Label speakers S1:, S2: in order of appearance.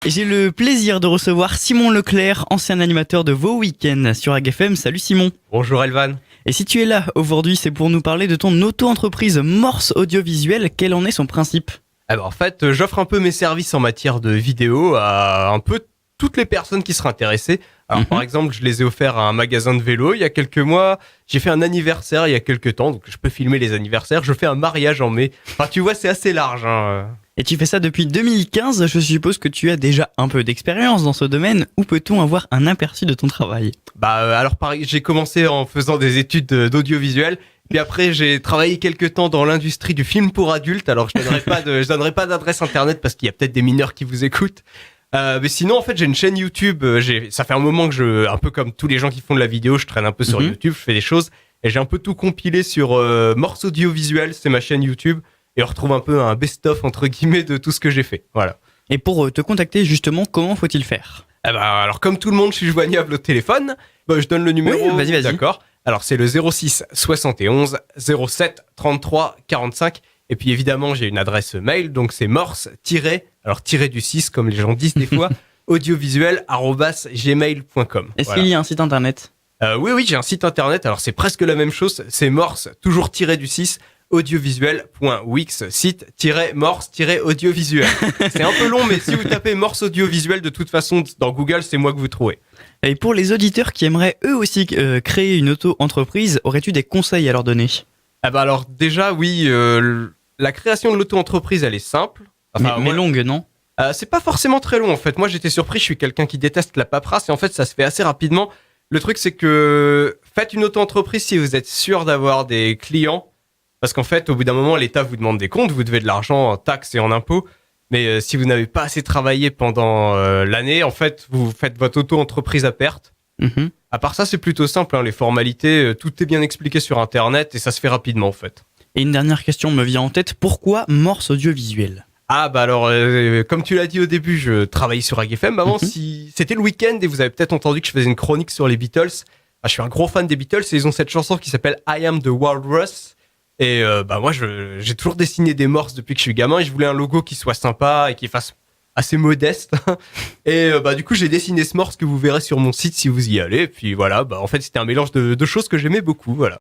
S1: Et j'ai le plaisir de recevoir Simon Leclerc, ancien animateur de Vos Week-ends sur AgFM. Salut Simon.
S2: Bonjour Elvan.
S1: Et si tu es là aujourd'hui, c'est pour nous parler de ton auto-entreprise Morse Audiovisuel. Quel en est son principe ?
S2: En fait, j'offre un peu mes services en matière de vidéo à un peu toutes les personnes qui seraient intéressées. Alors par exemple, je les ai offerts à un magasin de vélo il y a quelques mois. J'ai fait un anniversaire il y a quelques temps, donc je peux filmer les anniversaires. Je fais un mariage en mai. Enfin, tu vois, c'est assez large.
S1: Et tu fais ça depuis 2015, je suppose que tu as déjà un peu d'expérience dans ce domaine. Où peut-on avoir un aperçu de ton travail ?
S2: Alors pareil, j'ai commencé en faisant des études d'audiovisuel. Puis après, j'ai travaillé quelques temps dans l'industrie du film pour adultes. Alors, je donnerai pas d'adresse internet parce qu'il y a peut-être des mineurs qui vous écoutent. Mais sinon, en fait, j'ai une chaîne YouTube. Ça fait un moment que un peu comme tous les gens qui font de la vidéo, je traîne un peu sur YouTube, je fais des choses. Et j'ai un peu tout compilé sur Morse Audiovisuel, c'est ma chaîne YouTube. Et on retrouve un peu un best-of, entre guillemets, de tout ce que j'ai fait. Voilà.
S1: Et pour te contacter, justement, comment faut-il faire ?
S2: Alors, comme tout le monde, je suis joignable au téléphone. Je donne le numéro.
S1: Oui, vas-y.
S2: D'accord. Alors, c'est le 06 71 07 33 45. Et puis, évidemment, j'ai une adresse mail. Donc, c'est morse- alors tiré du 6, comme les gens disent des fois, audiovisuel@gmail.com.
S1: Est-ce qu'il y a un site internet ?
S2: Oui, j'ai un site internet. Alors, c'est presque la même chose. C'est morse, toujours tiré du 6, audiovisuel.wix, site-morse-audiovisuel. C'est un peu long, mais si vous tapez morse audiovisuel, de toute façon, dans Google, c'est moi que vous trouvez.
S1: Et pour les auditeurs qui aimeraient eux aussi créer une auto-entreprise, aurais-tu des conseils à leur donner ?
S2: Alors déjà, oui, la création de l'auto-entreprise, elle est simple.
S1: Mais longue, non ?
S2: C'est pas forcément très long, en fait. Moi, j'étais surpris, je suis quelqu'un qui déteste la paperasse, et en fait, ça se fait assez rapidement. Le truc, c'est que faites une auto-entreprise si vous êtes sûr d'avoir des clients, parce qu'en fait, au bout d'un moment, l'État vous demande des comptes, vous devez de l'argent en taxes et en impôts, mais si vous n'avez pas assez travaillé pendant l'année, en fait, vous faites votre auto-entreprise à perte. À part ça, c'est plutôt simple, les formalités, tout est bien expliqué sur Internet et ça se fait rapidement en fait.
S1: Et une dernière question me vient en tête, pourquoi Morse Audiovisuel ?
S2: Comme tu l'as dit au début, je travaillais sur AgFM. Avant, si c'était le week-end et vous avez peut-être entendu que je faisais une chronique sur les Beatles. Je suis un gros fan des Beatles et ils ont cette chanson qui s'appelle I Am the Walrus. Et moi, j'ai toujours dessiné des morses depuis que je suis gamin et je voulais un logo qui soit sympa et qui fasse assez modeste. Et du coup, j'ai dessiné ce morse que vous verrez sur mon site si vous y allez. Et puis voilà, en fait, c'était un mélange de choses que j'aimais beaucoup, voilà.